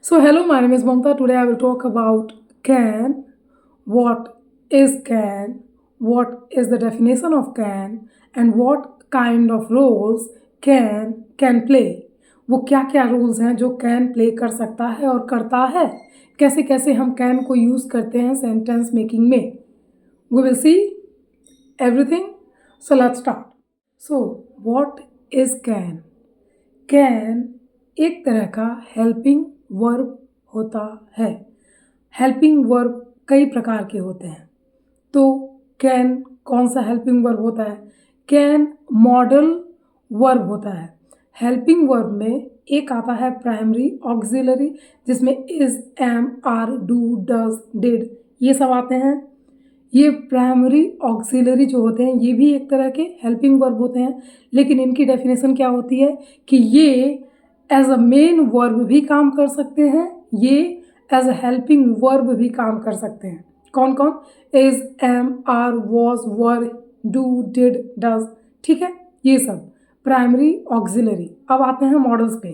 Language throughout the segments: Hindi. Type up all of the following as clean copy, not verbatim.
So, hello, my name is Mamta. Today I will talk about can, what is can, what is the definition of can, and what kind of roles can play. वो क्या क्या रोल्स हैं जो कैन प्ले कर सकता है और करता है, कैसे कैसे हम कैन को यूज़ करते हैं सेंटेंस मेकिंग में. We will see everything. So, let's start. So, what is can? Can एक तरह का हेल्पिंग वर्ब होता है. हेल्पिंग वर्ब कई प्रकार के होते हैं. तो कैन कौन सा हेल्पिंग वर्ब होता है? कैन मॉडल वर्ब होता है. हेल्पिंग वर्ब में एक आता है प्राइमरी ऑक्सिलरी, जिसमें is, am, are, do, does, did ये सब आते हैं. ये प्राइमरी ऑक्सिलरी जो होते हैं ये भी एक तरह के हेल्पिंग वर्ब होते हैं, लेकिन इनकी डेफिनेशन क्या होती है कि ये एज अ मेन वर्ब भी काम कर सकते हैं, ये एज अ हेल्पिंग वर्ब भी काम कर सकते हैं. कौन कौन? Is, am, are, was, were, do, did, does. ठीक है, ये सब प्राइमरी ऑक्सिलरी. अब आते हैं मॉडल्स पे.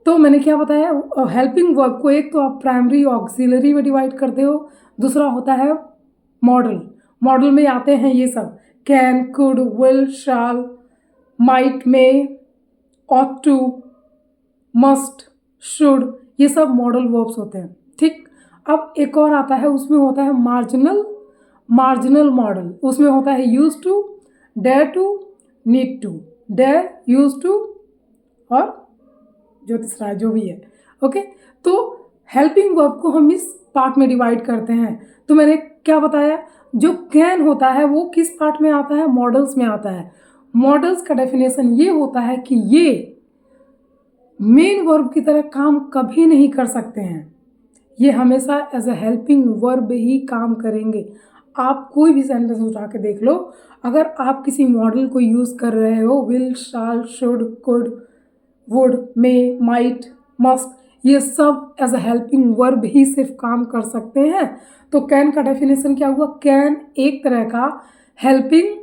तो मैंने क्या बताया, हेल्पिंग वर्ब को एक तो आप प्राइमरी ऑक्सिलरी में डिवाइड करते हो, दूसरा होता है मॉडल. मॉडल में आते हैं ये सब can, could, will, shall, might, may, ought to, must, should, ये सब मॉडल वर्ब्स होते हैं. ठीक. अब एक और आता है, उसमें होता है मार्जिनल मॉडल. उसमें होता है use to, dare to, need to. Dare, use to और जो तीसरा जो भी है. ओके. तो हेल्पिंग वर्ब को हम इस पार्ट में डिवाइड करते हैं. तो मैंने क्या बताया, जो कैन होता है वो किस पार्ट में आता है? मॉडल्स में आता है. मॉडल्स का डेफिनेशन ये होता है कि ये मेन वर्ब की तरह काम कभी नहीं कर सकते हैं. ये हमेशा एज अ हेल्पिंग वर्ब ही काम करेंगे. आप कोई भी सेंटेंस उठा के देख लो, अगर आप किसी मॉडल को यूज़ कर रहे हो, will, shall, should, could, would, may, might, must, ये सब एज अ हेल्पिंग वर्ब ही सिर्फ काम कर सकते हैं. तो कैन का डेफिनेशन क्या हुआ? कैन एक तरह का हेल्पिंग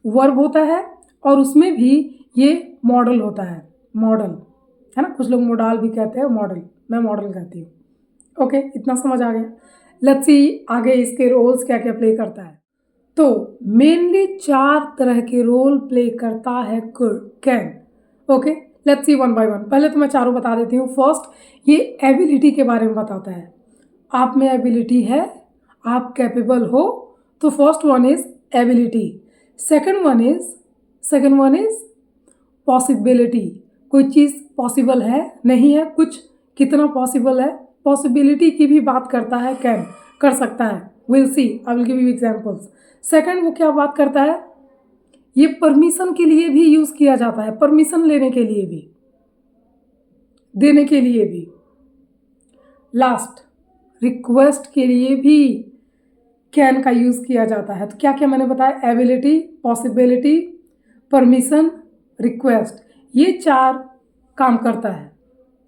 वर्ब होता है और उसमें भी ये मॉडल होता है. मॉडल है ना, कुछ लोग मोडाल भी कहते हैं, मॉडल, मैं मॉडल कहती हूँ. ओके, इतना समझ आ गया. लेट्स सी आगे इसके रोल्स क्या क्या प्ले करता है. तो मेनली 4 तरह के रोल प्ले करता है can. Okay, let's C one by one. पहले तो मैं चारों बता देती हूँ. फर्स्ट, ये एबिलिटी के बारे में बताता है. आप में एबिलिटी है, आप कैपेबल हो, तो first one is ability. Second one is possibility. कोई चीज़ पॉसिबल है, नहीं है, कुछ कितना पॉसिबल है, पॉसिबिलिटी की भी बात करता है. कैन कर सकता है. Will see, I will give you examples. Second, वो क्या बात करता है, ये परमिशन के लिए भी यूज़ किया जाता है. परमिशन लेने के लिए भी, देने के लिए भी. लास्ट, रिक्वेस्ट के लिए भी कैन का यूज़ किया जाता है. तो क्या क्या मैंने बताया? एबिलिटी, पॉसिबिलिटी, परमिशन, रिक्वेस्ट, ये 4 काम करता है.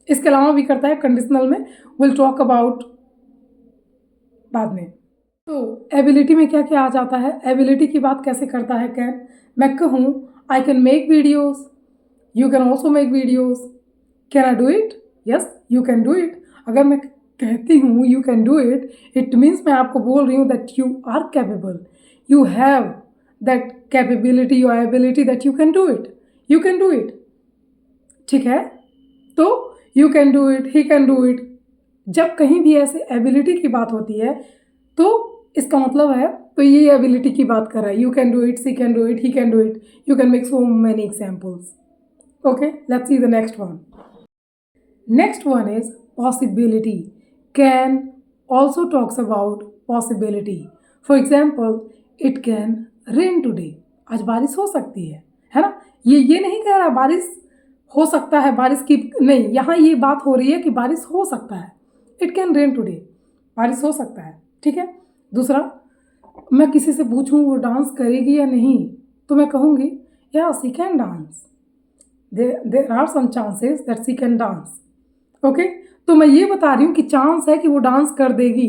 इसके अलावा भी करता है कंडीशनल में, विल टॉक अबाउट बाद में. तो एबिलिटी में क्या क्या आ जाता है? एबिलिटी की बात कैसे करता है कैन? मैं कहूँ I can make videos, you can also make videos. Can I do it? Yes, you can do it. अगर मैं कहती हूँ you can do it, it means मैं आपको बोल रही हूँ that you are capable, you have that capability और ability that you can do it. You can do it. ठीक है. तो you can do it, he can do it. जब कहीं भी ऐसे एबिलिटी की बात होती है तो इसका मतलब है, तो ये एबिलिटी की बात कर रहा है. You can do it, she can do it, he can do it. You can make so many examples. Okay, let's see the next one. Next one is possibility. Can also talks about possibility. For example, it can rain today. आज बारिश हो सकती है ना. ये नहीं कह रहा बारिश हो सकता है, बारिश की नहीं, यहाँ ये बात हो रही है कि बारिश हो सकता है. इट कैन रेन टुडे, बारिश हो सकता है. ठीक है. दूसरा, मैं किसी से पूछूं वो डांस करेगी या नहीं, तो मैं कहूँगी या she can dance, there are some chances that she can dance. Okay. तो मैं ये बता रही हूँ कि चांस है कि वो डांस कर देगी,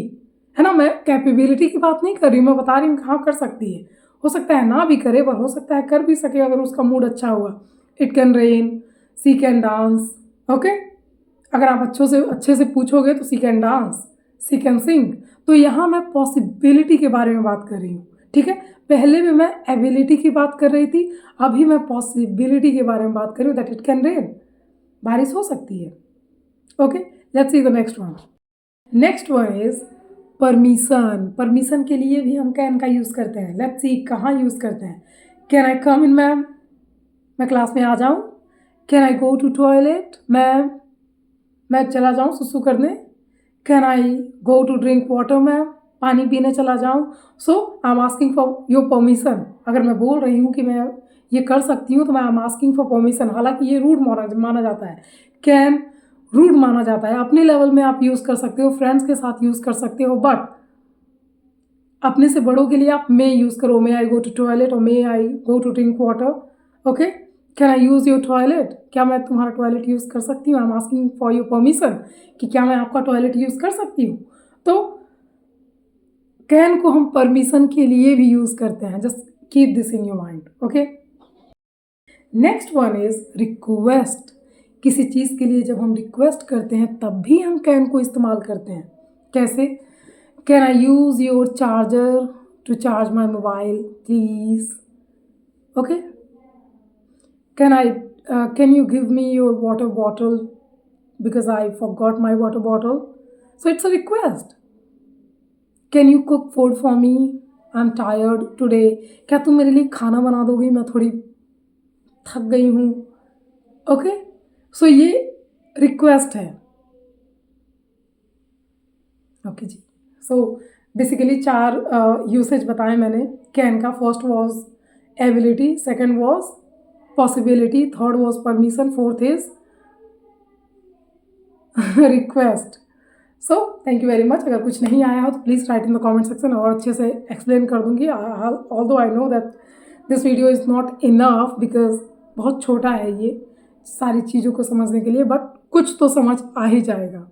है ना. मैं कैपेबिलिटी की बात नहीं कर रही हूँ, मैं बता रही हूँ हाँ कर सकती है. हो सकता है ना भी करे, पर हो सकता है कर भी सके अगर उसका मूड अच्छा हुआ. It can rain, she can dance. Okay. अगर आप अच्छे से पूछोगे तो she can dance, she can sing. तो यहाँ मैं पॉसिबिलिटी के बारे में बात कर रही हूँ, ठीक है। पहले में मैं एबिलिटी की बात कर रही थी, अभी मैं पॉसिबिलिटी के बारे में बात कर रही हूँ, दैट इट कैन रेन, बारिश हो सकती है। Okay, let's see the next one. Next one is permission. Permission के लिए भी हम कैन का यूज़ करते हैं। लेट्स सी कहाँ यूज़ करते हैं। Can I come in ma'am, मैं क्लास में आ जाऊँ। Can I go to toilet ma'am, मैं चला जाऊँ सुसु करने। Can I go to drink water ma'am, पानी पीने चला जाऊँ। So I am asking for your permission. अगर मैं बोल रही हूँ कि मैं ये कर सकती हूँ तो मैं आई एम आस्किंग फॉर परमिशन। हालांकि ये रूड माना जाता है, कैन रूड माना जाता है। अपने लेवल में आप यूज़ कर सकते हो, फ्रेंड्स के साथ यूज़ कर सकते हो, बट अपने से बड़ों के लिए आप मे यूज़ करो। मे आई गो टू टॉयलेट और may I go to drink water. Okay, can I use your toilet, क्या मैं तुम्हारा टॉयलेट यूज़ कर सकती हूँ। I am asking for your permission कि क्या मैं आपका टॉयलेट यूज़ कर सकती हूँ। तो कैन को हम परमिशन के लिए भी यूज़ करते हैं। Just keep this in your mind. Okay, next one is request. किसी चीज़ के लिए जब हम रिक्वेस्ट करते हैं तब भी हम कैन को इस्तेमाल करते हैं। कैसे? Can I use your charger to charge my mobile please. Okay, can you give me your water bottle because I forgot my water bottle? So it's a request. Can you cook food for me? I'm tired today. क्या तुम मेरे लिए खाना बना दोगी, मैं थोड़ी थक गई हूँ। ओके, सो ये रिक्वेस्ट है। ओके जी, सो बेसिकली 4 यूसेज बताए मैंने कैन का। First was ability, second was possibility, third was permission, fourth is request. So thank you very much. अगर कुछ नहीं आया हो तो please write in the comment section, और अच्छे से एक्सप्लेन कर दूंगी। Although I know that this video is not enough because बहुत छोटा है ये सारी चीज़ों को समझने के लिए, बट कुछ तो समझ आ ही जाएगा।